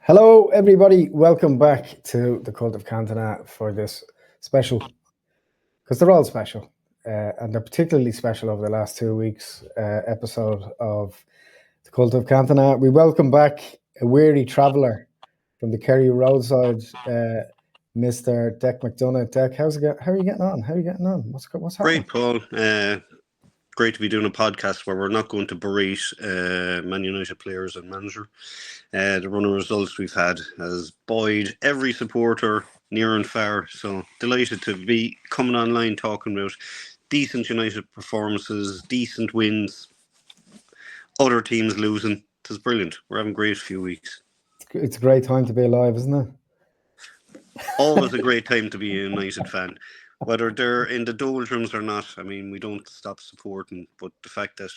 Hello, everybody. Welcome back to the Cult of Cantona for this special, because they're all special, and they're particularly special over the last 2 weeks episode of the Cult of Cantona. We welcome back a weary traveller from the Kerry roadside, Mr. Deck McDonough. Deck, how are you getting on? How are you getting on? What's happening? Great, Paul. Great to be doing a podcast where we're not going to berate Man United players and manager. The run of results we've had has buoyed every supporter near and far. So delighted to be coming online talking about decent United performances, decent wins, other teams losing. It's brilliant. We're having a great few weeks. It's a great time to be alive, isn't it? Always a great time to be a United fan. Whether they're in the doldrums or not, I mean, we don't stop supporting. But the fact that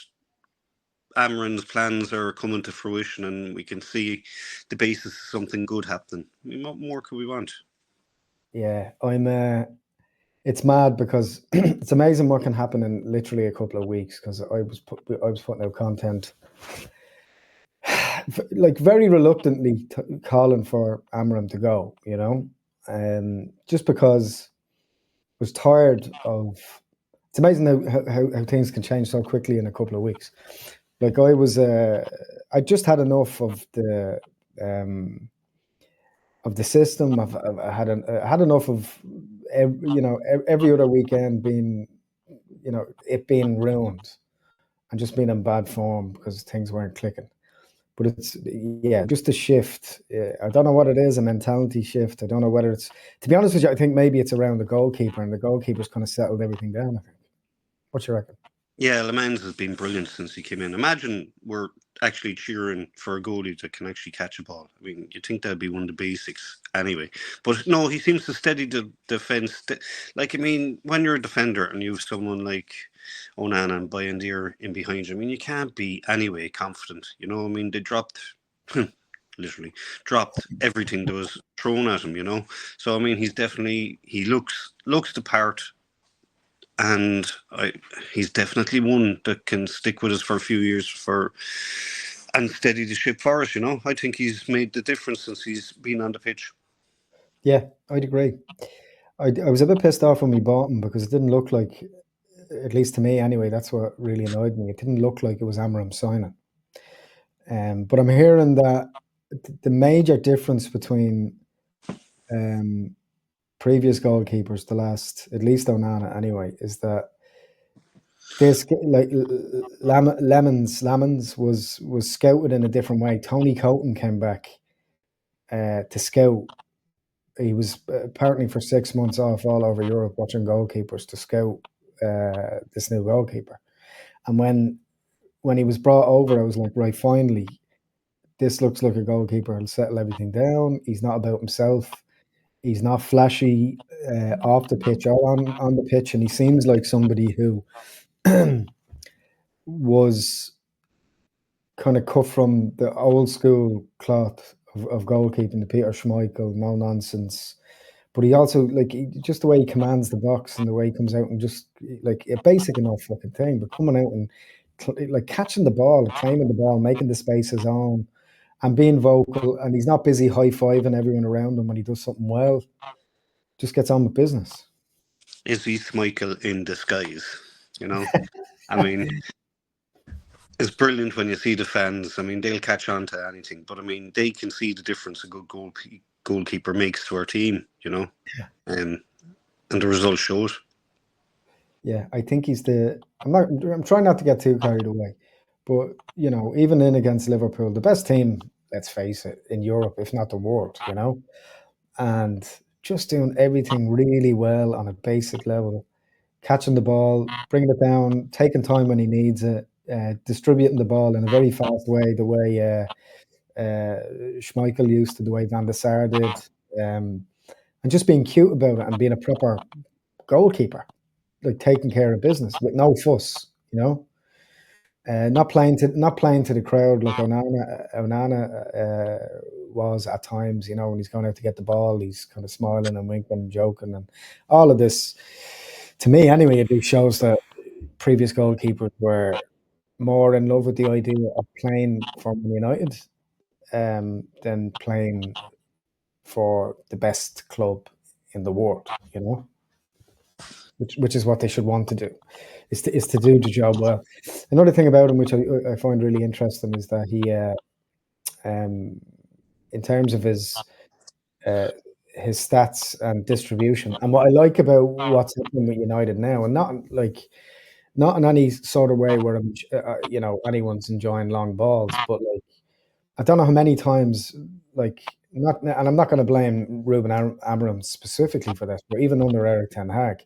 Amarin's plans are coming to fruition and we can see the basis of something good happening, I mean, what more could we want? Yeah, it's mad because it's amazing what can happen in literally a couple of weeks. Because I was putting out content, like very reluctantly calling for Amarin to go, just because I was tired of. It's amazing how things can change so quickly in a couple of weeks. Like I just had enough of the system. I had enough of every other weekend being, it being ruined and just being in bad form because things weren't clicking. But it's just a shift. I don't know what it is, a mentality shift. I don't know whether it's, to be honest with you, I think maybe it's around the goalkeeper, and the goalkeeper's kind of settled everything down, I think. What do you reckon? Yeah, Lemmens has been brilliant since he came in. Imagine we're actually cheering for a goalie that can actually catch a ball. I mean, you'd think that'd be one of the basics anyway. But no, he seems to steady the defence. Like, I mean, when you're a defender and you have someone like Onana and Bayindir in behind you, I mean, you can't be anyway confident. You know, I mean, they dropped... literally dropped everything that was thrown at him, So, I mean, he looks the part. And he's definitely one that can stick with us for a few years and steady the ship for us, I think he's made the difference since he's been on the pitch. Yeah, I'd agree. I was a bit pissed off when we bought him because it didn't look like, at least to me anyway, that's what really annoyed me. It didn't look like it was Amarim signing. But I'm hearing that the major difference between previous goalkeepers, the last, at least Onana anyway, is that this, like, Lemmens was scouted in a different way. Tony Coton came back to scout. He was apparently for 6 months off all over Europe watching goalkeepers to scout this new goalkeeper. And when he was brought over, I was like, right, finally, this looks like a goalkeeper. He'll settle everything down. He's not about himself. He's not flashy off the pitch or on the pitch. And he seems like somebody who was kind of cut from the old school cloth of goalkeeping, the Peter Schmeichel, no nonsense. But he also, like, just the way he commands the box and the way he comes out and just, like, a basic enough fucking thing, but coming out and, like, catching the ball, claiming the ball, making the space his own, and being vocal. And he's not busy high-fiving everyone around him when he does something well. Just gets on with business. Is he Schmeichel in disguise? I mean, it's brilliant when you see the fans. I mean, they'll catch on to anything, but I mean, they can see the difference a good goalkeeper makes to our team, Yeah. And the result shows. Yeah, I think he's I'm trying not to get too carried away, but, even in against Liverpool, the best team, let's face it, in Europe, if not the world, and just doing everything really well on a basic level, catching the ball, bringing it down, taking time when he needs it, distributing the ball in a very fast way, the way Schmeichel used to, the way Van der Sar did, and just being cute about it and being a proper goalkeeper, like taking care of business with no fuss, not playing to the crowd like Onana was at times, when he's going out to get the ball, he's kind of smiling and winking and joking, and all of this, to me anyway, it shows that previous goalkeepers were more in love with the idea of playing for Man United than playing for the best club in the world, which is what they should want to do, is to do the job well. Another thing about him, which I find really interesting, is that he, in terms of uh, his stats and distribution, and what I like about what's happening with United now, and not in any sort of way where anyone's enjoying long balls, but like I don't know how many times, like not, and I'm not going to blame Ruben Amorim specifically for this, but even under Eric Ten Hag,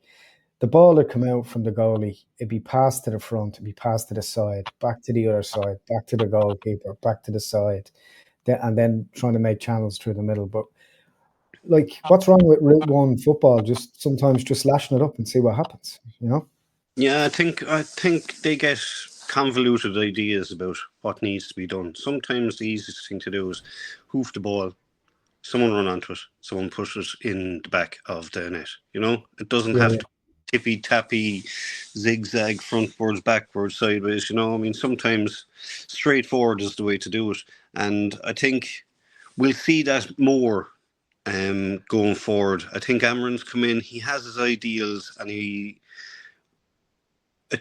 the ball would come out from the goalie, it'd be passed to the front, it'd be passed to the side, back to the other side, back to the goalkeeper, back to the side, and then trying to make channels through the middle. But like, what's wrong with Route One football? Just sometimes just lashing it up and see what happens, Yeah, I think they get convoluted ideas about what needs to be done. Sometimes the easiest thing to do is hoof the ball, someone run onto it, someone push it in the back of the net. It doesn't have to tippy tappy, zigzag, frontwards, backwards, sideways. Sometimes straightforward is the way to do it, and I think we'll see that more going forward. I think Amorim's come in, he has his ideals, and it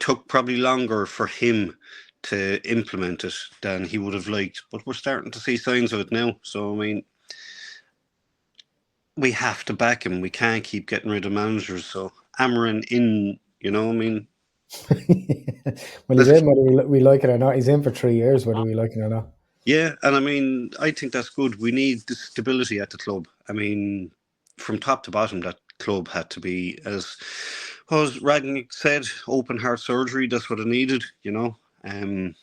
took probably longer for him to implement it than he would have liked, but we're starting to see signs of it now. So, we have to back him. We can't keep getting rid of managers. So, Amorim in, Well, he's in whether we like it or not. He's in for 3 years, whether we like it or not. Yeah, and I think that's good. We need the stability at the club. From top to bottom, that club had to be, as Ragnick said, open heart surgery. That's what it needed, from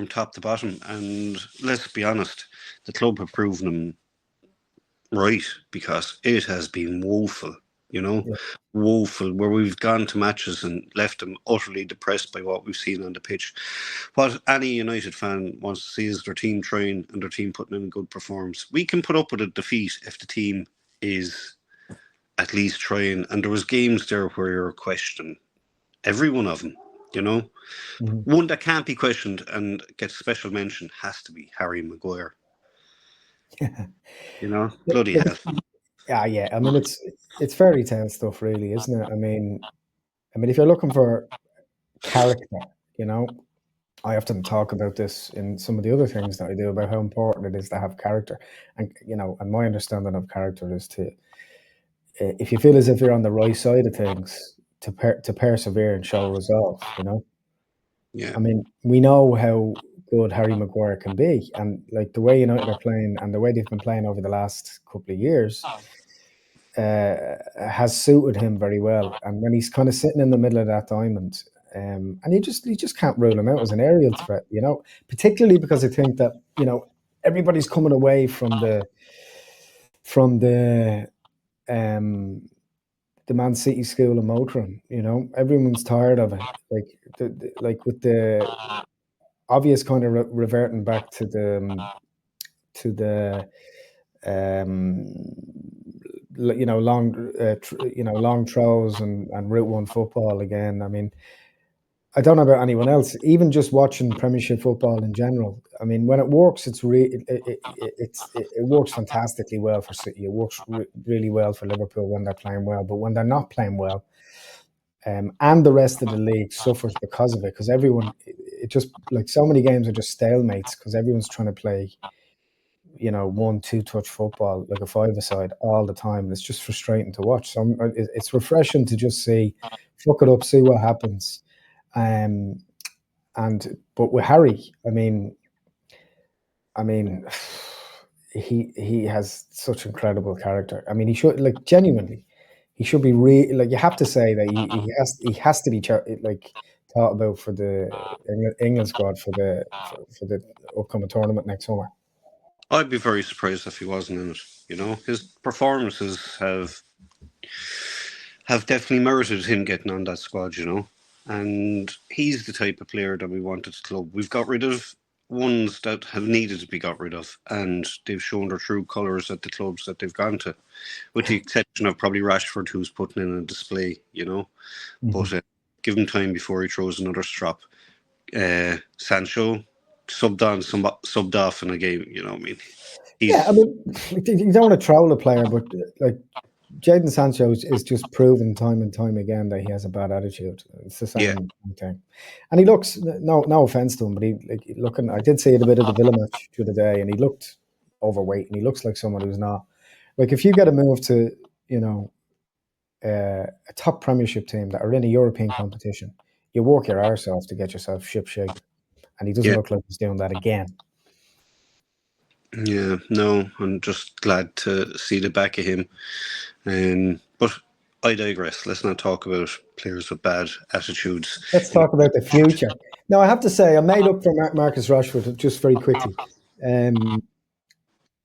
top to bottom. And let's be honest, the club have proven them right, because it has been woeful, woeful, where we've gone to matches and left them utterly depressed by what we've seen on the pitch. What any United fan wants to see is their team trying and their team putting in a good performance. We can put up with a defeat if the team is at least trying, and there was games there where you're questioning every one of them, Mm-hmm. One that can't be questioned and gets special mention has to be Harry Maguire. Bloody hell. Yeah. It's fairy tale stuff, really, isn't it? I mean, if you're looking for character, I often talk about this in some of the other things that I do about how important it is to have character, and and my understanding of character is to, if you feel as if you're on the right side of things, to persevere and show resolve. Yeah. We know how good Harry Maguire can be, and like the way United are playing and the way they've been playing over the last couple of years has suited him very well. And when he's kind of sitting in the middle of that diamond, and you just can't rule him out as an aerial threat, particularly because I think that everybody's coming away from the Man City school of motoring. Everyone's tired of it. Like with the obvious kind of reverting back to the long throws and Route One football again. I don't know about anyone else. Even just watching Premiership football in general, when it works, it works fantastically well for City. It works really well for Liverpool when they're playing well. But when they're not playing well, and the rest of the league suffers because of it, because it just, like, so many games are just stalemates because everyone's trying to play 1-2 touch football, like a five-a-side, all the time. It's just frustrating to watch. So it's refreshing to just see, fuck it up, see what happens. But with Harry, he has such incredible character. He should, like, genuinely, he should be like, you have to say that he has to be thought about for the England squad for the upcoming tournament next summer. I'd be very surprised if he wasn't in it. His performances have definitely merited him getting on that squad. And he's the type of player that we want at the club. We've got rid of ones that have needed to be got rid of, and they've shown their true colours at the clubs that they've gone to, with the exception of probably Rashford, who's putting in a display. Mm-hmm. But give him time before he throws another strop. Sancho, subbed off in a game. You know what I mean? Yeah, I He's mean, you don't want to troll a player, but like Jadon Sancho is just proven time and time again that he has a bad attitude. It's the yeah, same thing, and he looks no offense to him, but he like looking. I did see it a bit of the Villa match the other day, and he looked overweight, and he looks like someone who's not. Like if you get a move to you know a top Premiership team that are in a European competition, you work your arse off to get yourself ship shape, and he doesn't yeah, look like he's doing that again. yeah. No, I'm just glad to see the back of him. But I digress. Let's not talk about players with bad attitudes. Let's talk about the future. Now, I have to say, I made up for Marcus Rashford just very quickly. Um,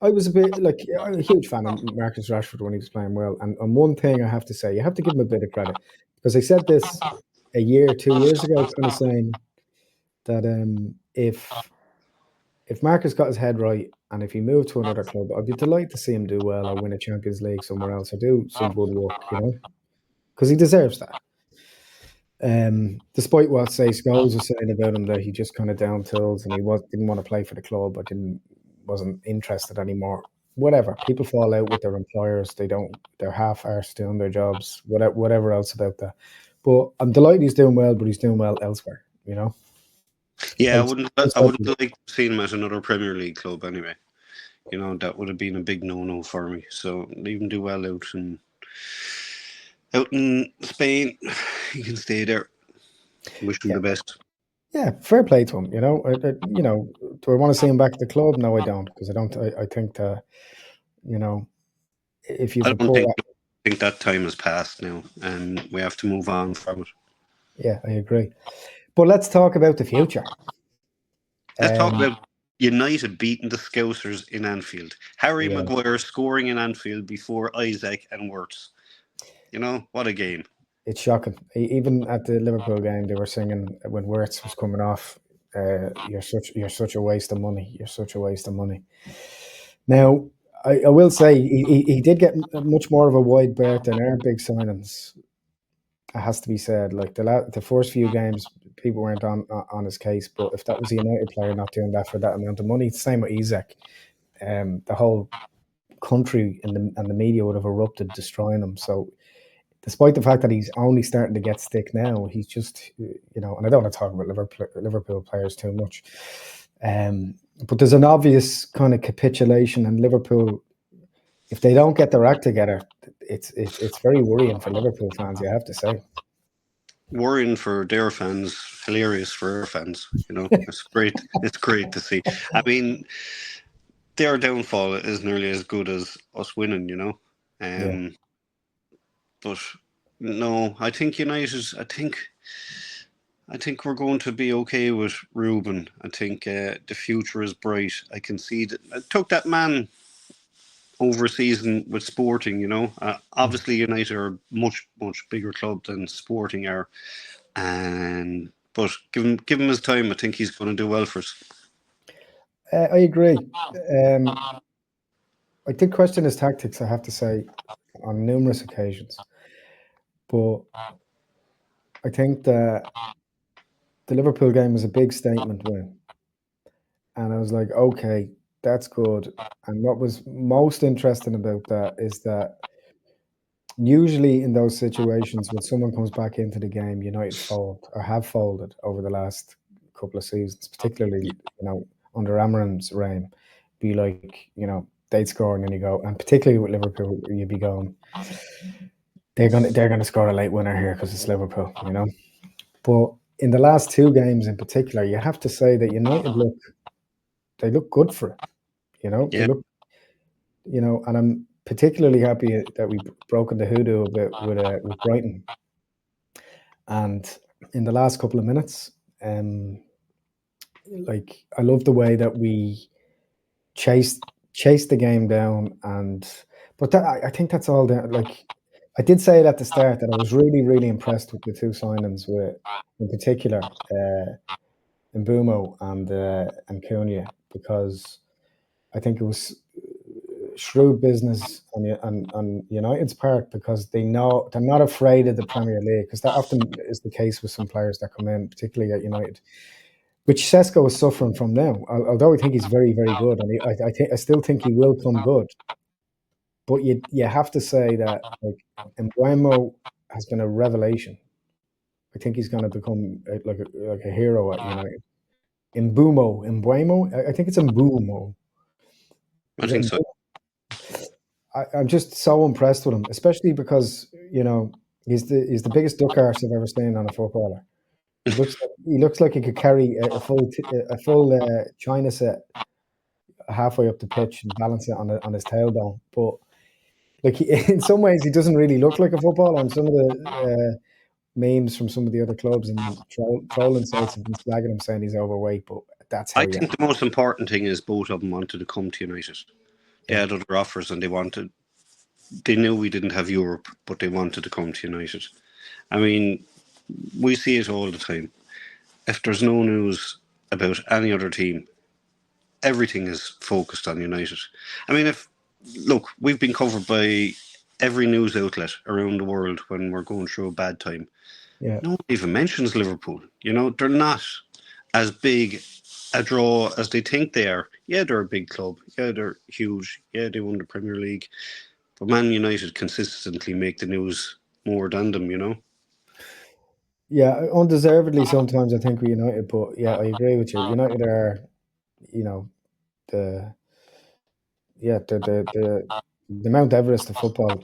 I was a bit like I'm a huge fan of Marcus Rashford when he was playing well. And one thing I have to say, you have to give him a bit of credit because I said this a year, 2 years ago, kind of saying that if Marcus got his head right and if he moved to another club, I'd be delighted to see him do well or win a Champions League somewhere else or do some good work, because he deserves that. Despite what say Scholes was saying about him that he just kind of down tools and didn't want to play for the club or wasn't interested anymore. Whatever. People fall out with their employers. They're half arsed doing their jobs, whatever else about that. But I'm delighted he's doing well, but he's doing well elsewhere. Yeah, Like I wouldn't have liked to see him at another Premier League club anyway. That would have been a big no-no for me. So leave him do well out in Spain. He can stay there. Wish him yeah, the best. yeah, fair play to him. Do I want to see him back at the club? No, I don't, because I don't. I think that you know if I you've a don't poor think that time has passed now, and we have to move on from it. yeah, I agree. But let's talk about the future. Let's talk Um, about United beating the Scousers in Anfield. Harry yeah, Maguire scoring in Anfield before Isaac and Wirtz. What a game. it's shocking. Even at the Liverpool game, they were singing when Wirtz was coming off. You're such a waste of money. You're such a waste of money. Now, I will say he did get much more of a wide berth than our big signings. It has to be said. Like the first few games, people weren't on his case. But if that was a United player not doing that for that amount of money, same with Isaac. The whole country and the media would have erupted, destroying him. So despite the fact that he's only starting to get stick now, he's just, and I don't want to talk about Liverpool players too much. But there's an obvious kind of capitulation, and Liverpool, if they don't get their act together, it's very worrying for Liverpool fans, you have to say. Worrying for their fans, hilarious for our fans. It's great. It's great to see. I mean, their downfall is nearly as good as us winning. Yeah. But no, I think United. I think we're going to be okay with Ruben. I think the future is bright. I can see that. I took that man overseas with Sporting. Obviously United are a much bigger club than Sporting are, but give him his time. I think he's going to do well for us. I agree. I did question his tactics, I have to say, on numerous occasions. But I think that the Liverpool game was a big statement win. And I was like, okay, that's good. And what was most interesting about that is that usually in those situations, when someone comes back into the game, United fold or have folded over the last couple of seasons, particularly, under Amarim's reign, be like, they'd score and then you go, and particularly with Liverpool, you'd be going, they're gonna score a late winner here because it's Liverpool. But in the last two games in particular, you have to say that United look good for it. They Yeah, look, and I'm particularly happy that we've broken the hoodoo a bit with Brighton. And in the last couple of minutes, like I love the way that we chased the game down, but I think that's all there. Like I did say it at the start that I was really really impressed with the two signings, with in particular M-Boom-o and Cunha, because I think it was shrewd business on United's part, because they know they're not afraid of the Premier League, because that often is the case with some players that come in, particularly at United. which Sesko is suffering from now. Although I think he's very, very good, and I still think he will come good. But you have to say that like Embuemo has been a revelation. I think he's going to become like a hero at United. Embuemo. I think it's Mbumo. I Is it think so. Mbumo? I'm just so impressed with him, especially because he's the biggest duck arse I've ever seen on a footballer. He looks like he could carry a full China set halfway up the pitch and balance it on his tailbone. But like in some ways, he doesn't really look like a footballer. And some of the memes from some of the other clubs and trolling sites have been slagging him, saying he's overweight. But that's I how you. think the most important thing is both of them wanted to come to United. They Yeah, had other offers and they knew we didn't have Europe, but they wanted to come to United. I mean, we see it all the time. If there's no news about any other team, everything is focused on United. I mean, look, we've been covered by every news outlet around the world when we're going through a bad time. yeah, No one even mentions Liverpool. They're not as big a draw as they think they are. Yeah, they're a big club. Yeah, they're huge. Yeah, they won the Premier League. But Man United consistently make the news more than them. yeah. Undeservedly, sometimes I think we United, but yeah, I agree with you. United are, you know, the yeah the Mount Everest of football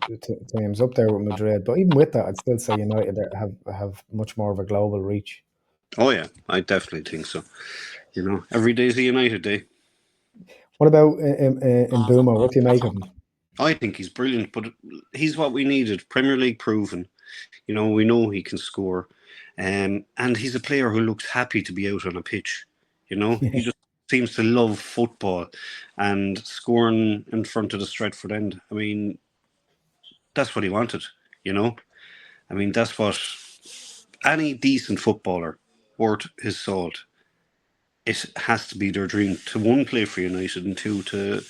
teams up there with Madrid. But even with that, I'd still say United have much more of a global reach. Oh yeah, I definitely think so. Every day's a United day. What about in Boomer? What do you make of him? I think he's brilliant, but he's what we needed. Premier League proven. We know he can score, and he's a player who looks happy to be out on a pitch. He just seems to love football and scoring in front of the Stretford end. I mean, that's what he wanted. You know, I mean, that's what any decent footballer worth his salt. It has to be their dream to one, play for United, and two, to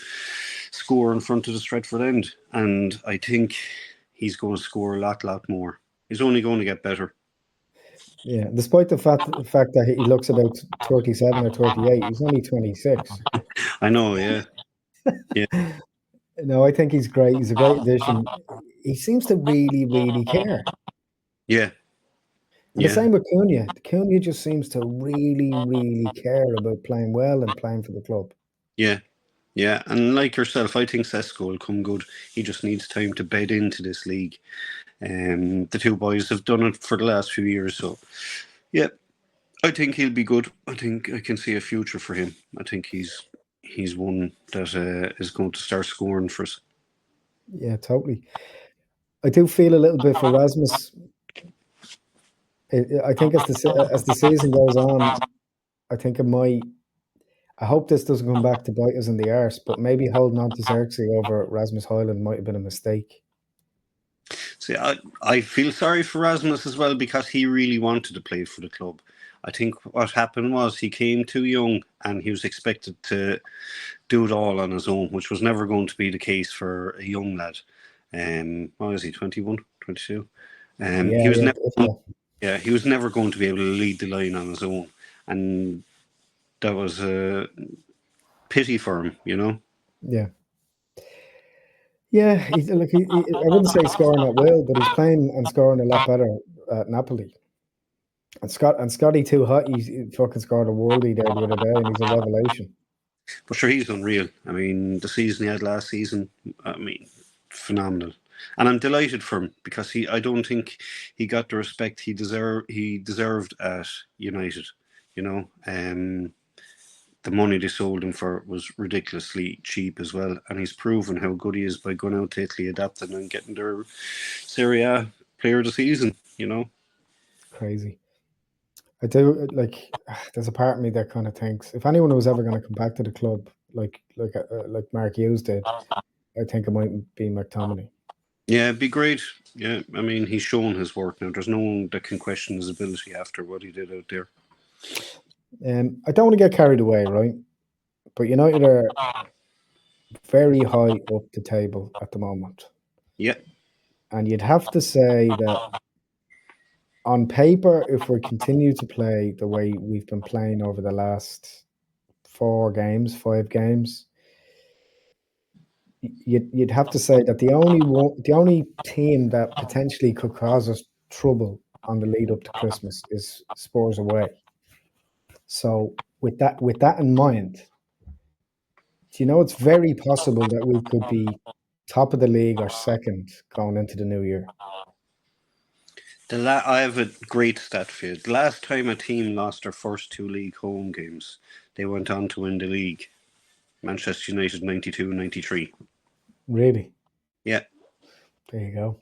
score in front of the Stretford end. And I think he's going to score a lot more. He's only going to get better. Yeah, despite the fact that he looks about 37 or 38, he's only 26. I know, yeah. Yeah. No, I think he's great. He's a great addition. He seems to really, really care. Yeah. And the Yeah. same with Cunha. Cunha just seems to really, really care about playing well and playing for the club. Yeah. Yeah. And like yourself, I think Sesko will come good. He just needs time to bed into this league. The two boys have done it for the last few years. So, yeah, I think he'll be good. I think I can see a future for him. I think he's one that is going to start scoring for us. Yeah, totally. I do feel a little bit for Rasmus. I think as the season goes on, I think it might. I hope this doesn't come back to bite us in the arse, but maybe holding on to Xerxes over Rasmus Hoyland might have been a mistake. See, I feel sorry for Rasmus as well because he really wanted to play for the club. I think what happened was he came too young and he was expected to do it all on his own, which was never going to be the case for a young lad. What is he, 21, 22? Yeah, He was yeah, never, yeah, he was never going to be able to lead the line on his own, and that was a pity for him. yeah, yeah. I wouldn't say scoring at will, but he's playing and scoring a lot better at Napoli. And Scotty too hot. He fucking scored a worldie there the other day, and he's a revelation. But sure, he's unreal. I mean, the season he had last season, I mean, phenomenal. And I'm delighted for him because I don't think he got the respect he deserved at United. You know, the money they sold him for was ridiculously cheap as well, and he's proven how good he is by going out to Italy, adapting, and getting their Serie A player of the season. Crazy. I do like. There's a part of me that kind of thinks if anyone was ever going to come back to the club, like Mark Hughes did, I think it might be McTominay. Yeah, it'd be great. Yeah, I mean, he's shown his work now. There's no one that can question his ability after what he did out there. I don't want to get carried away, right? But United are very high up the table at the moment, Yeah, and you'd have to say that on paper, if we continue to play the way we've been playing over the last 5 games, you'd have to say that the only team that potentially could cause us trouble on the lead up to Christmas is Spurs away. So with that in mind, do you know it's very possible that we could be top of the league or second going into the new year? I have a great stat for you. The last time a team lost their first two league home games, they went on to win the league. Manchester United 92-93. Really? Yeah. There you go.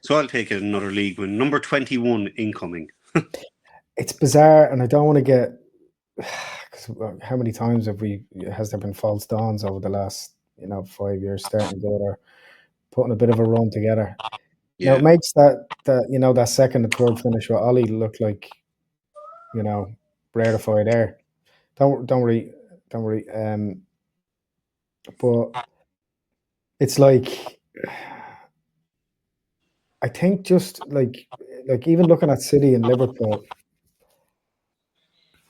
So I'll take it another league win. Number 21 incoming. It's bizarre, and I don't want to get. Cause how many times has there been false dawns over the last 5 years starting together, putting a bit of a run together. Now Yeah. it makes that second and third finish with Ollie look like rarefied air. Don't worry. But it's like I think just like even looking at City and Liverpool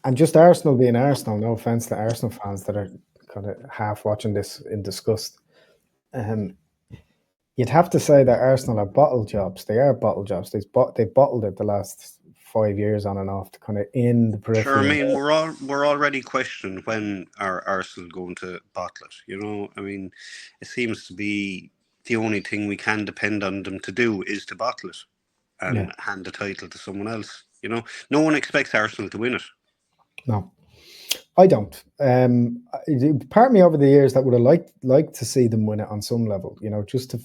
and just Arsenal being Arsenal. No offense to Arsenal fans that are kind of half watching this in disgust. You'd have to say that Arsenal are bottle jobs. They are bottle jobs. They've bottled it the last 5 years on and off, to kind of in the Sure, I periphery. mean we're already questioning when are Arsenal going to bottle it. I mean, it seems to be the only thing we can depend on them to do is to bottle it Yeah, and hand the title to someone else. No one expects Arsenal to win it. no, I don't. Part of me over the years that would have liked to see them win it on some level. Just to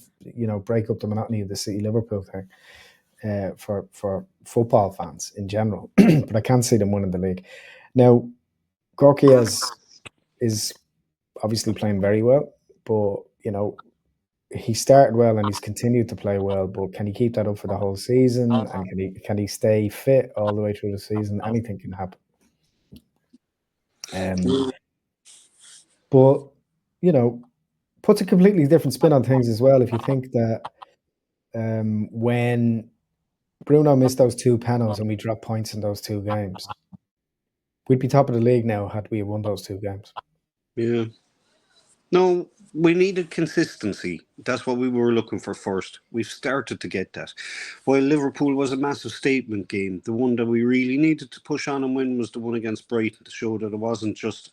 break up the monotony of the City Liverpool thing. For football fans in general, but I can't see them winning the league. Now, Gorky is obviously playing very well, but he started well and he's continued to play well. But can he keep that up for the whole season? And can he stay fit all the way through the season? Anything can happen. But puts a completely different spin on things as well. If you think that when Bruno missed those two penalties and we dropped points in those two games, we'd be top of the league now had we won those two games. Yeah. No, we needed consistency. That's what we were looking for first. We've started to get that. While Liverpool was a massive statement game, the one that we really needed to push on and win was the one against Brighton to show that it wasn't just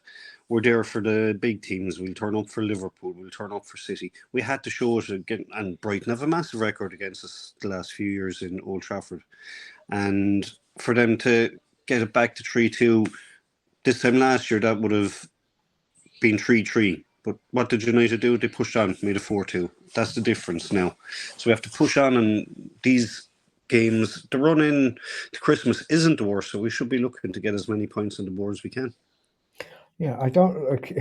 we're there for the big teams. We'll turn up for Liverpool. We'll turn up for City. We had to show it again. And Brighton have a massive record against us the last few years in Old Trafford. And for them to get it back to 3-2 this time last year, that would have been 3-3. But what did United do? They pushed on, made it 4-2. That's the difference now. So we have to push on, and these games, the run in to Christmas isn't the worst, so we should be looking to get as many points on the board as we can. Yeah, I don't like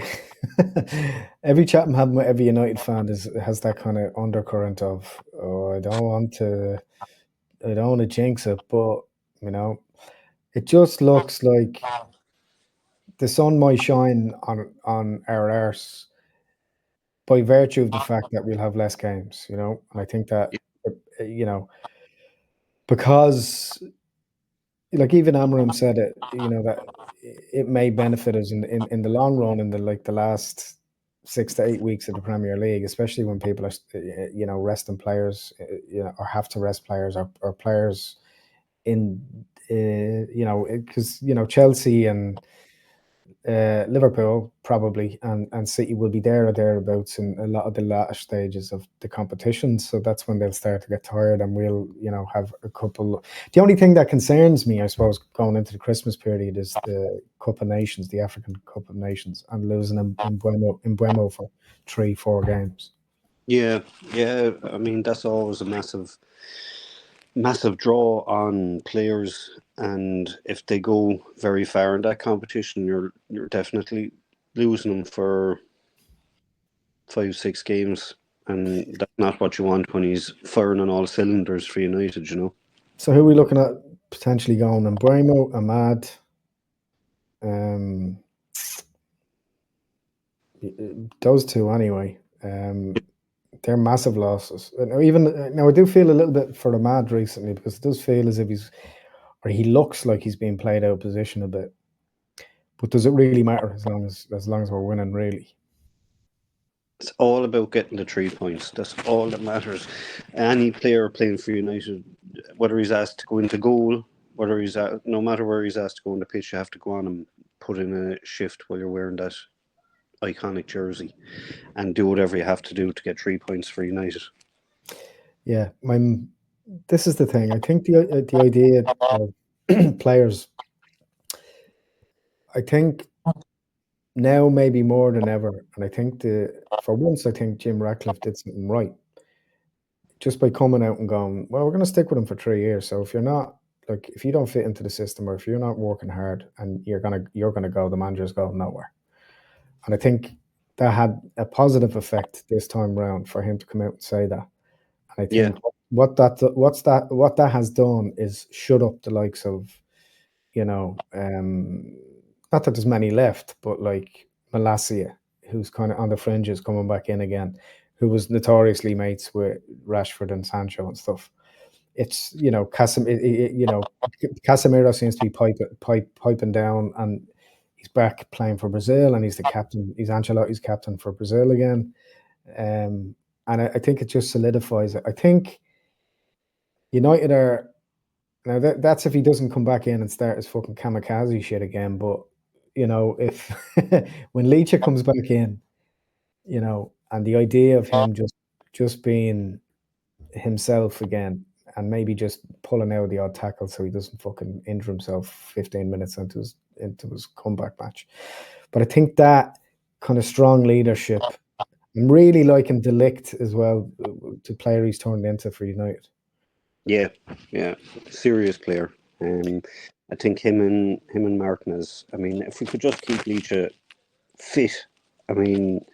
every chat I'm having with every United fan has that kind of undercurrent of, oh, I don't want to jinx it, but it just looks like the sun might shine on our arse by virtue of the fact that we'll have less games, and I think that because even Amarim said it, that it may benefit us in the long run in the last 6 to 8 weeks of the Premier League, especially when people are resting players, or have to rest players or players in because Chelsea and Liverpool probably and City will be there or thereabouts in a lot of the latter stages of the competition. So that's when they'll start to get tired, and we'll have a couple. The only thing that concerns me, I suppose, going into the Christmas period is the Cup of Nations, the African Cup of Nations, and losing in Buemo for 3-4 games. Yeah. I mean, that's always a massive draw on players, and if they go very far in that competition, you're definitely losing them for 5-6 games, and that's not what you want when he's firing on all cylinders for United. So who are we looking at potentially going? And Bremo, Ahmad, those two anyway. they're massive losses. And even now, I do feel a little bit for the Mad recently because it does feel as if he looks like he's being played out of position a bit. But does it really matter as long as we're winning? Really? It's all about getting the 3 points. That's all that matters. Any player playing for United, whether he's asked to go into goal, whether no matter where he's asked to go on the pitch, you have to go on and put in a shift while you're wearing that iconic jersey, and do whatever you have to do to get 3 points for United. Yeah, this is the thing. I think the idea of players. I think now maybe more than ever, and I think for once I think Jim Ratcliffe did something right just by coming out and going, well, we're going to stick with him for 3 years. So if you're not like if you don't fit into the system or if you're not working hard and you're gonna go, the manager's going nowhere. And I think that had a positive effect this time round for him to come out and say that. And I Yeah, think what that has done is shut up the likes of, not that there's many left, but like Malacia, who's kind of on the fringes coming back in again, who was notoriously mates with Rashford and Sancho and stuff. It's Casemiro seems to be piping down, and he's back playing for Brazil, and he's the captain. He's Ancelotti's captain for Brazil again, and I think it just solidifies it. I think United are now that's if he doesn't come back in and start his fucking kamikaze shit again. But if when Leach comes back in, and the idea of him just being himself again and maybe just pulling out the odd tackle so he doesn't fucking injure himself 15 minutes into his comeback match. But I think that kind of strong leadership, I'm really liking De Ligt as well, to player he's turned into for United. yeah, serious player. I think him and Martinez. I mean, if we could just keep Leach fit, I mean,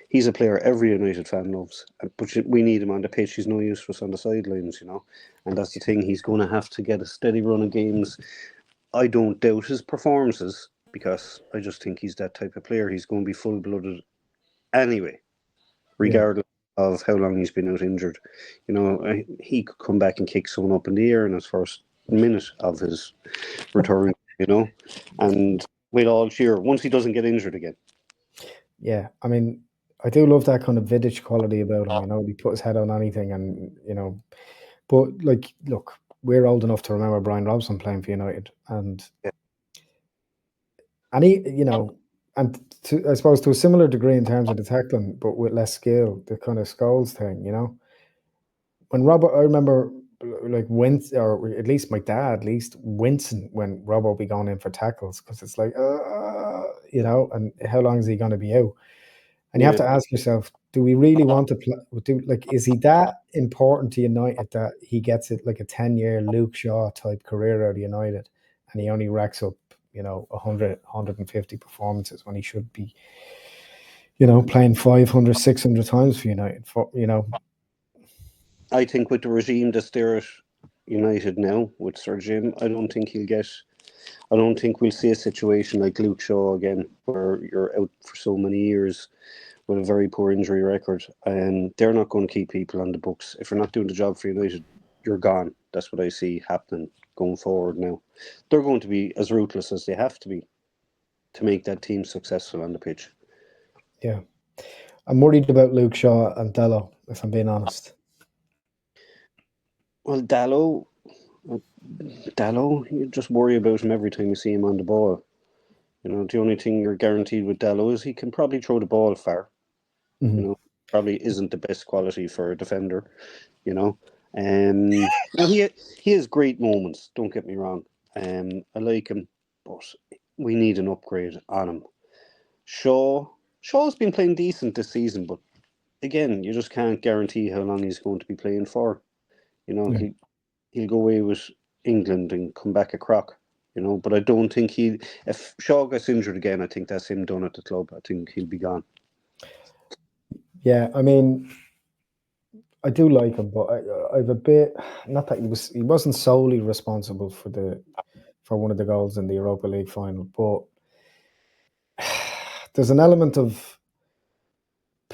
he's a player every United fan loves. But we need him on the pitch. He's no use for us on the sidelines, And that's the thing. He's going to have to get a steady run of games. I don't doubt his performances because I just think he's that type of player. He's going to be full-blooded anyway, Yeah. regardless of how long he's been out injured. He could come back and kick someone up in the air in his first minute of his return, and we'll all cheer once he doesn't get injured again. Yeah, I mean, I do love that kind of Vidic quality about him. He put his head on anything, and but like, look, we're old enough to remember Brian Robson playing for United, and Yeah. he, and I suppose to a similar degree in terms of the tackling, but with less skill, the kind of Scholes thing, When Robbo, I remember like or at least my dad, at least wincing when Robbo be going in for tackles because it's like, and how long is he going to be out? And you have to ask yourself, do we really want to play? Is he that important to United that he gets it like a 10-year Luke Shaw type career out of United, and he only racks up 100, 150 performances when he should be playing 500, 600 times for United? I think with the regime that's there at United now with Sir Jim, I don't think we'll see a situation like Luke Shaw again, where you're out for so many years with a very poor injury record, and they're not going to keep people on the books. If you're not doing the job for United, you're gone. That's what I see happening going forward now. They're going to be as ruthless as they have to be to make that team successful on the pitch. Yeah. I'm worried about Luke Shaw and Dalot, if I'm being honest. Well, Dalot, you just worry about him every time you see him on the ball. The only thing you're guaranteed with Dalot is he can probably throw the ball far. Mm-hmm. Probably isn't the best quality for a defender. Now he has great moments. Don't get me wrong. I like him, but we need an upgrade on him. Shaw's been playing decent this season, but again, you just can't guarantee how long he's going to be playing for. Yeah. He'll go away with England and come back a crock. But I don't think if Shaw gets injured again, I think that's him done at the club. I think he'll be gone. Yeah, I mean, I do like him, but I've a bit, not that he wasn't solely responsible for one of the goals in the Europa League final, but there's an element of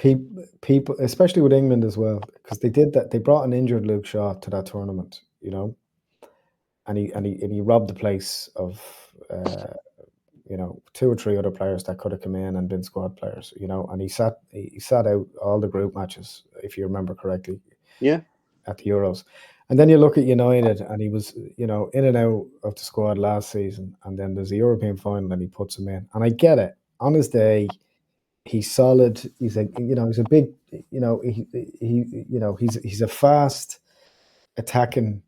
people, especially with England as well, because they did that. They brought an injured Luke Shaw to that tournament, and he robbed the place of two or three other players that could have come in and been squad players, and he sat out all the group matches, if you remember correctly, Yeah, at the Euros. And then you look at United, and he was, in and out of the squad last season, and then there's a European final, and he puts him in. And I get it. On his day, he's solid. He's a big, he's a fast attacking,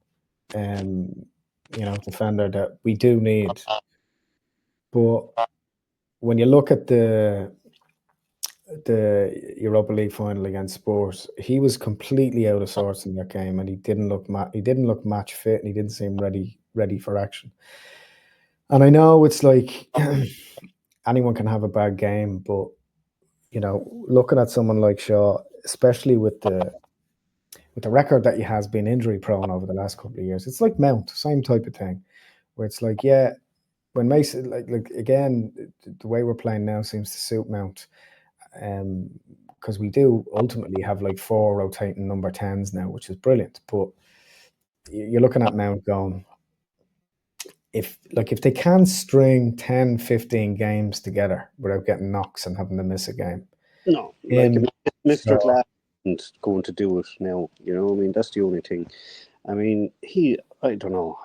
defender that we do need. But when you look at the Europa League final against Spurs, he was completely out of sorts in that game, and he didn't look match fit, and he didn't seem ready for action. And I know it's like anyone can have a bad game, but looking at someone like Shaw, especially with the record that he has been injury prone over the last couple of years, it's like Mount, same type of thing, where it's like, yeah, when Mason, like again, the way we're playing now seems to suit Mount. Because we do ultimately have like 4 rotating number 10s now, which is brilliant. But you're looking at Mount going, if they can string 10, 15 games together without getting knocks and having to miss a game. no, like Mr. Glass isn't going to do it now. I mean, that's the only thing. I mean, I don't know.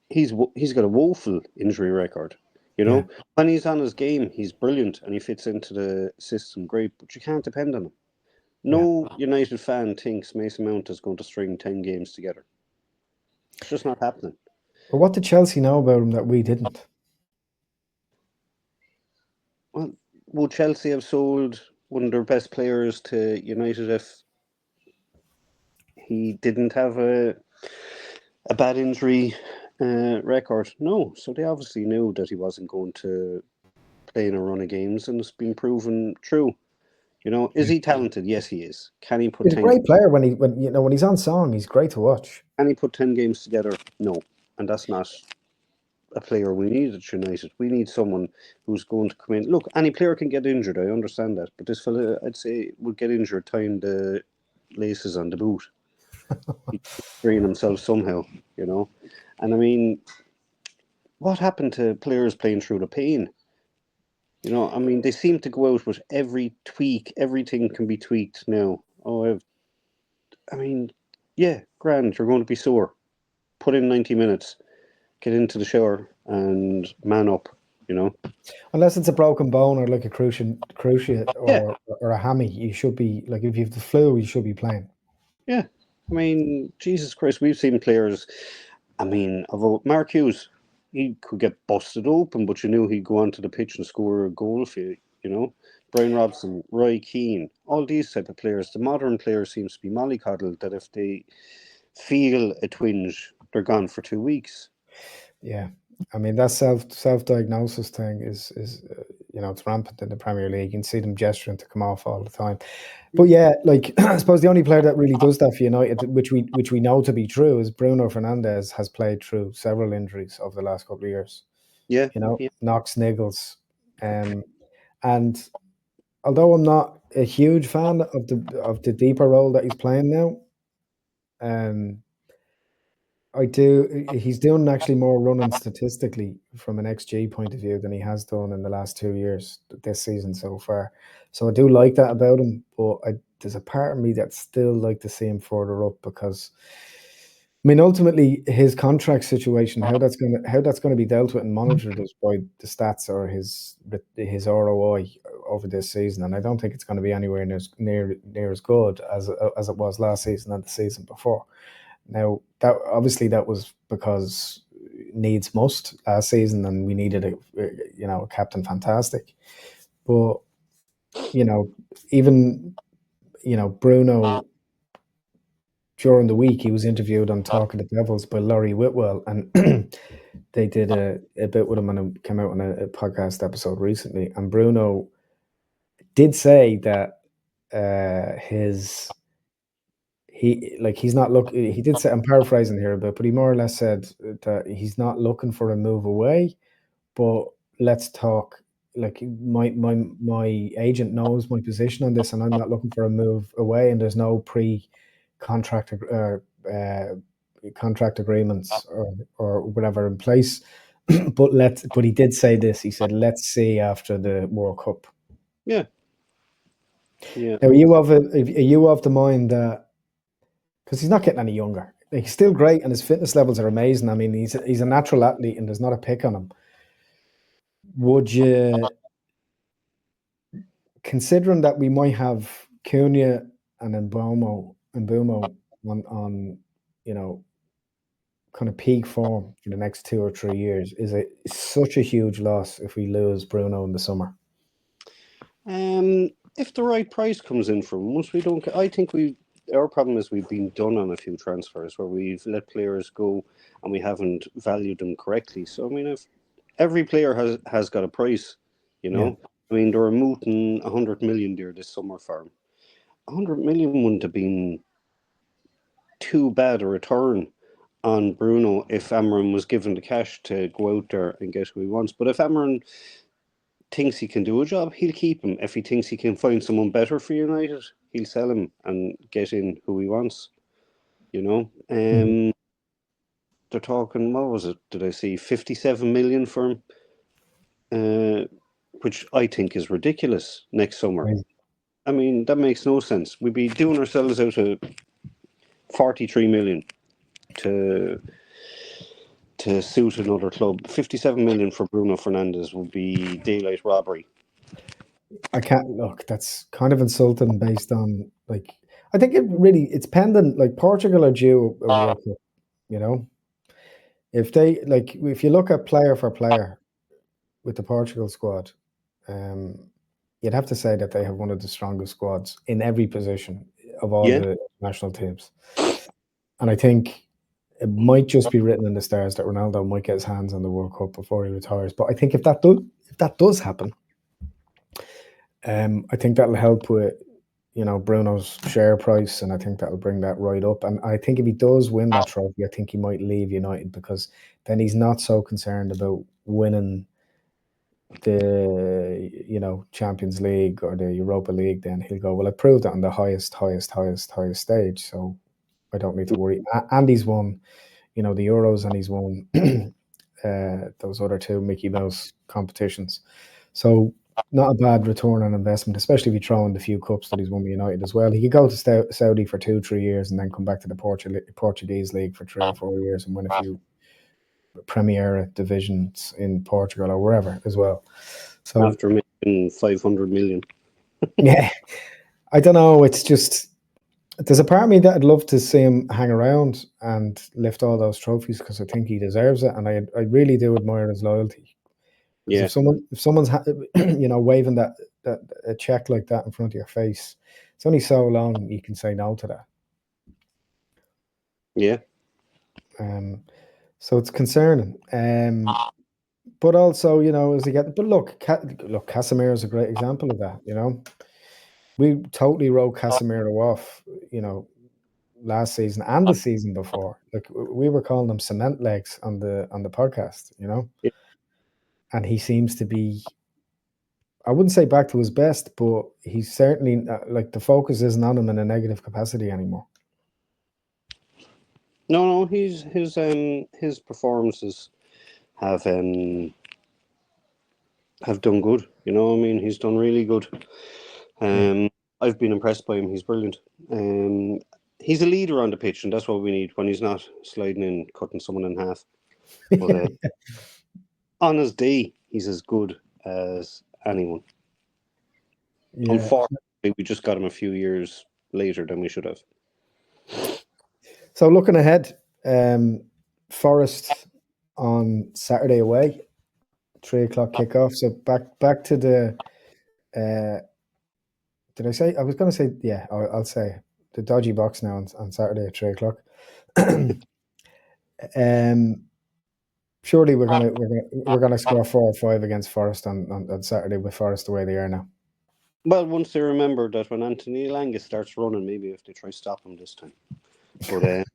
He's got a woeful injury record. Yeah. When he's on his game, he's brilliant and he fits into the system great, but you can't depend on him. No United fan thinks Mason Mount is going to string 10 games together. It's just not happening. But what did Chelsea know about him that we didn't? Well, would Chelsea have sold one of their best players to United if he didn't have a bad injury record? No. So they obviously knew that he wasn't going to play in a run of games, and it's been proven true. Is he talented? Yes, he is. Can he put He's a 10? great player when he's on song. He's great to watch. Can he put 10 games together? No, and that's not a player we need at United. We need someone who's going to come in. Look, any player can get injured. I understand that, but this fella, I'd say, would get injured tying the laces on the boot. He'd strain himself somehow, And I mean, what happened to players playing through the pain? I mean, they seem to go out with every tweak. Everything can be tweaked now. I mean, yeah, grand. You're going to be sore. Put in 90 minutes. Get into the shower and man up. Unless it's a broken bone or like a cruciate Yeah. or a hammy, you should be like, if you have the flu, you should be playing. Yeah. I mean, Jesus Christ, we've seen players. I mean, Mark Hughes, he could get busted open, but you knew he'd go onto the pitch and score a goal for you. Brian Robson, Roy Keane, all these type of players. The modern player seems to be mollycoddled that if they feel a twinge, they're gone for 2 weeks. Yeah, I mean that self-diagnosis thing is it's rampant in the Premier League. You can see them gesturing to come off all the time. But yeah, like I suppose the only player that really does that for United, which we know to be true, is Bruno Fernandes has played through several injuries over the last couple of years. Yeah. Knocks, niggles, and although I'm not a huge fan of the deeper role that he's playing now, I do. He's doing actually more running statistically from an XG point of view than he has done in the last 2 years this season so far. So I do like that about him, but there's a part of me that still like to see him further up because, I mean, ultimately his contract situation, how that's going to be dealt with and monitored is by the stats or his ROI over this season, and I don't think it's going to be anywhere near as good as it was last season and the season before. Now, that was because needs must last season, and we needed a captain fantastic. But even Bruno, during the week he was interviewed on Talk of the Devils by Laurie Whitwell, and they did a bit with him, and it came out on a podcast episode recently. And Bruno did say that he's not looking. He did say, I'm paraphrasing here a bit, but he more or less said that he's not looking for a move away, but let's talk like my agent knows my position on this, and I'm not looking for a move away. And there's no pre-contract contract agreements or whatever in place. But he did say this. He said, "Let's see after the World Cup." Yeah. Yeah. Now, are you of the mind that because he's not getting any younger, like, he's still great and his fitness levels are amazing. I mean, he's a natural athlete and there's not a pick on him. Would you, considering that we might have Cunha and Mbumo on, you know, kind of peak form for the next 2 or 3 years, is it such a huge loss if we lose Bruno in the summer? If the right price comes in for him, once we don't, I think our problem is we've been done on a few transfers where we've let players go and we haven't valued them correctly. So I mean, if every player has got a price, you Yeah. know, I mean, they were mooting 100 million there this summer for him. 100 million wouldn't have been too bad a return on Bruno if Amarin was given the cash to go out there and get who he wants. But if Amarin thinks he can do a job, he'll keep him. If he thinks he can find someone better for United, he'll sell him and get in who he wants. You know, they're talking. What was it? Did I see 57 million for him? Which I think is ridiculous. Next summer, Crazy. I mean, that makes no sense. We'd be doing ourselves out of 43 million to suit another club. 57 million for Bruno Fernandes would be daylight robbery. I can't look. That's kind of insulting based on, like, I think it's pendant. Like, Portugal are due a World Cup, you know. If you look at player for player with the Portugal squad, um, you'd have to say that they have one of the strongest squads in every position of all Yeah, the national teams. And I think it might just be written in the stars that Ronaldo might get his hands on the World Cup before he retires. But I think if that does happen, I think that'll help with, Bruno's share price, and I think that'll bring that right up. And I think if he does win that trophy, I think he might leave United because then he's not so concerned about winning the Champions League or the Europa League. Then he'll go, well, I proved it on the highest stage, so I don't need to worry. And he's won, the Euros, and he's won those other two Mickey Mouse competitions. So not a bad return on investment, especially if you throw in the few cups that he's won with United as well. He could go to Saudi for 2-3 years and then come back to the Portuguese league for 3 or 4 years and win a few Premier divisions in Portugal or wherever as well. So after making 500 million. yeah, I don't know. It's just, there's a part of me that I'd love to see him hang around and lift all those trophies because I think he deserves it, and I really do admire his loyalty. Because Yeah, if someone's waving that a check like that in front of your face, it's only so long you can say no to that. yeah. So it's concerning. But also, as he get, but look, Casemiro is a great example of that. We totally wrote Casemiro off, last season and the season before. Like, we were calling him cement legs on the podcast, Yeah. and he seems to be, I wouldn't say back to his best, but he's certainly like, the focus isn't on him in a negative capacity anymore. No, his performances have done good. I mean, he's done really good. I've been impressed by him. He's brilliant. He's a leader on the pitch, and that's what we need when he's not sliding in, cutting someone in half. But on his day, he's as good as anyone. Yeah. Unfortunately, we just got him a few years later than we should have. So looking ahead, Forest on Saturday away, 3:00 kickoff. So back to the. Did I say? I was going to say, yeah. I'll say the dodgy box now on Saturday at 3:00. Surely we're gonna score 4 or 5 against Forest on Saturday with Forest the way they are now. Well, once they remember that when Anthony Langus starts running, maybe if they try to stop him this time. But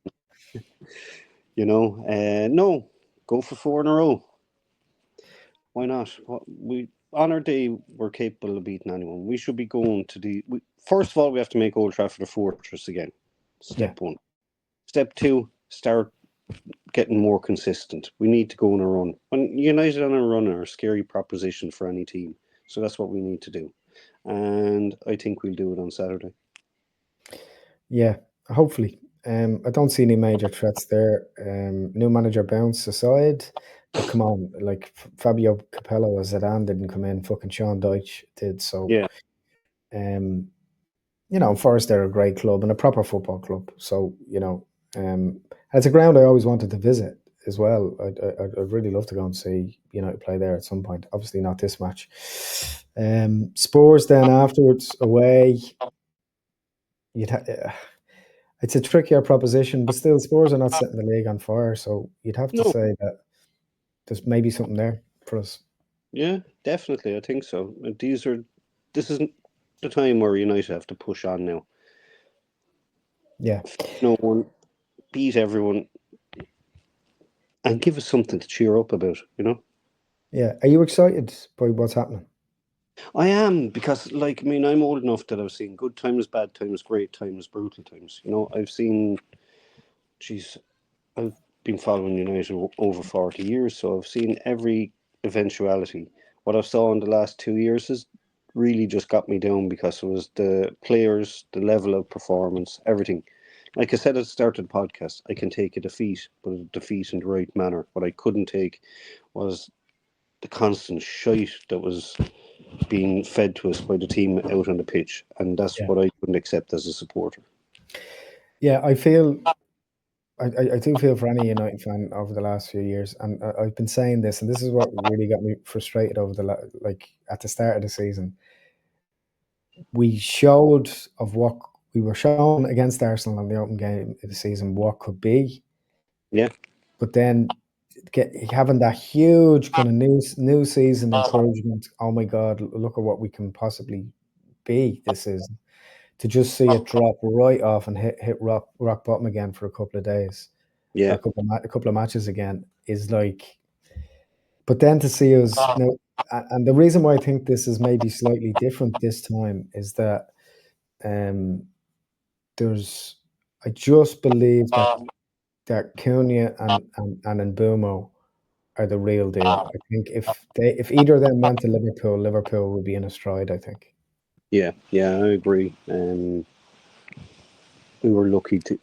no, go for 4 in a row. Why not? on our day, we're capable of beating anyone. We should be going to first of all, we have to make Old Trafford a fortress again. Yeah, Step one. Step two, start getting more consistent. We need to go on a run. When United on a run are a scary proposition for any team. So that's what we need to do. And I think we'll do it on Saturday. yeah. Hopefully, I don't see any major threats there. New manager bounce aside, but come on, like Fabio Capello as Zidane didn't come in, fucking Sean Dyche did. So, Yeah. um, Forest they're a great club and a proper football club. So, it's a ground I always wanted to visit as well. I'd really love to go and see United play there at some point. Obviously, not this match. Spurs then afterwards away. You'd it's a trickier proposition, but still, Spurs are not setting the league on fire. So you'd have to No. say that there's maybe something there for us. Yeah, definitely. I think so. This isn't the time where United have to push on now. Yeah, No one, beat everyone, and give us something to cheer up about, yeah. Are you excited by what's happening? I am, because, like, I mean, I'm old enough that I've seen good times, bad times, great times, brutal times. I've seen, geez, I've been following United over 40 years, so I've seen every eventuality. What I've saw in the last 2 years has really just got me down, because it was the players, the level of performance, everything. Like I said at the start of the podcast, I can take a defeat, but a defeat in the right manner. What I couldn't take was the constant shite that was being fed to us by the team out on the pitch, and that's Yeah, what I couldn't accept as a supporter. yeah. I do feel for any United fan over the last few years, and I've been saying this, and this is what really got me frustrated over like at the start of the season. We showed of what we were shown against Arsenal in the open game of the season what could be, Yeah, but then having that huge kind of new season encouragement. Oh my God, look at what we can possibly be this season. To just see it drop right off and hit rock bottom again for a couple of days or yeah, a couple of matches again is like. But then to see us now, and the reason why I think this is maybe slightly different this time is that um, there's. I just believe that Cunha and Mbumo are the real deal. I think if either of them went to Liverpool, Liverpool would be in a stride. I think. yeah. I agree. We were lucky to.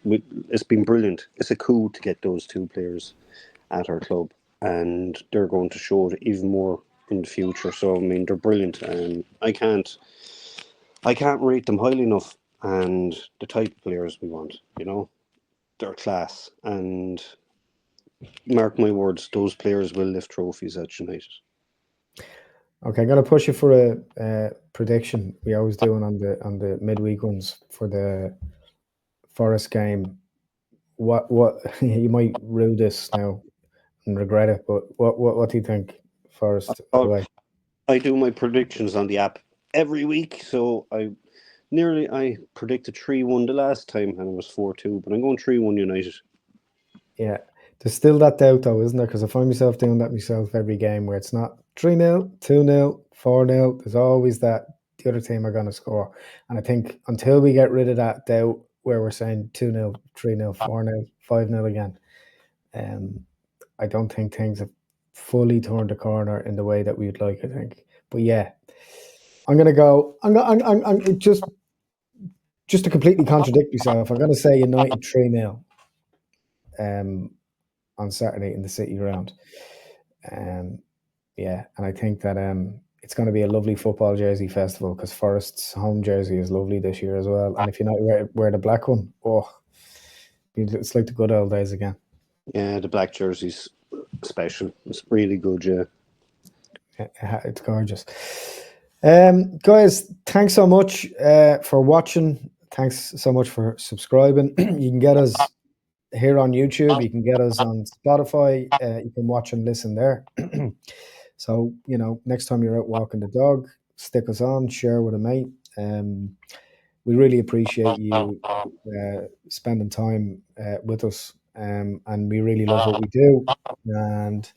It's been brilliant. It's a coup to get those two players at our club, and they're going to show it even more in the future. So I mean, they're brilliant, and I can't rate them highly enough. And the type of players we want, they're class. And mark my words, those players will lift trophies at United. Okay, I'm gonna push you for a prediction. We always do it on the midweek ones for the Forest game. What you might rue this now and regret it, but what do you think? Forest Oh, away. I do my predictions on the app every week, so I predicted 3-1 the last time, and it was 4-2, but I'm going 3-1 United. Yeah, there's still that doubt though, isn't there? Because I find myself doing that myself every game where it's not 3-0, 2-0, 4-0. There's always that the other team are going to score, and I think until we get rid of that doubt where we're saying 2-0, 3-0, 4-0, 5-0 again, um, I don't think things have fully turned the corner in the way that we'd like. I think, but yeah, I'm gonna go. I'm just to completely contradict myself. I'm gonna say United 3-0 um, on Saturday in the City Ground. Um, yeah, and I think that it's going to be a lovely football jersey festival because Forest's home jersey is lovely this year as well. And if you not wear the black one, oh, it's like the good old days again. Yeah, the black jersey's special. It's really good, yeah. It's gorgeous. Guys, thanks so much for watching. Thanks so much for subscribing. You can get us here on YouTube. You can get us on Spotify. You can watch and listen there. So, next time you're out walking the dog, stick us on, share with a mate. We really appreciate you spending time with us. And we really love what we do. And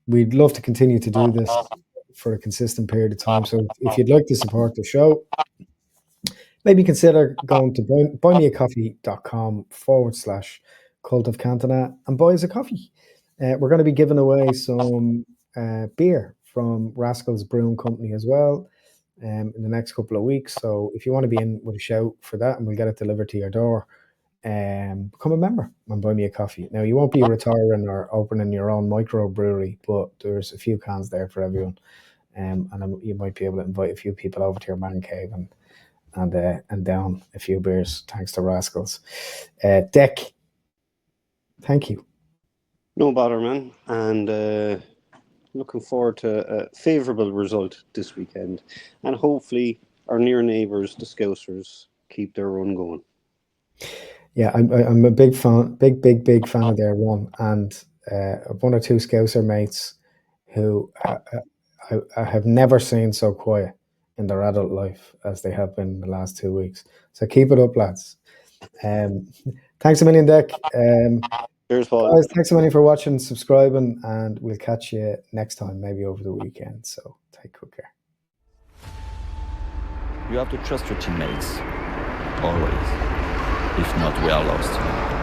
we'd love to continue to do this for a consistent period of time. So if you'd like to support the show, maybe consider going to buymeacoffee.com/Cult of Cantona and buy us a coffee. We're going to be giving away some beer from Rascals Brewing Company as well in the next couple of weeks. So if you want to be in with a shout for that, and we'll get it delivered to your door, become a member and buy me a coffee. Now, you won't be retiring or opening your own microbrewery, but there's a few cans there for everyone. And you might be able to invite a few people over to your man cave and down a few beers, thanks to Rascals. Deck, thank you. No bother, man. And looking forward to a favourable result this weekend. And hopefully our near neighbours, the Scousers, keep their run going. Yeah, I'm a big fan of their run. And one or two Scouser mates who I have never seen so quiet in their adult life as they have been in the last 2 weeks. So keep it up, lads. Thanks a million, Deck. Cheers, Paul. Guys, thanks a million for watching, subscribing, and we'll catch you next time, maybe over the weekend. So take good care. You have to trust your teammates, always. If not, we are lost.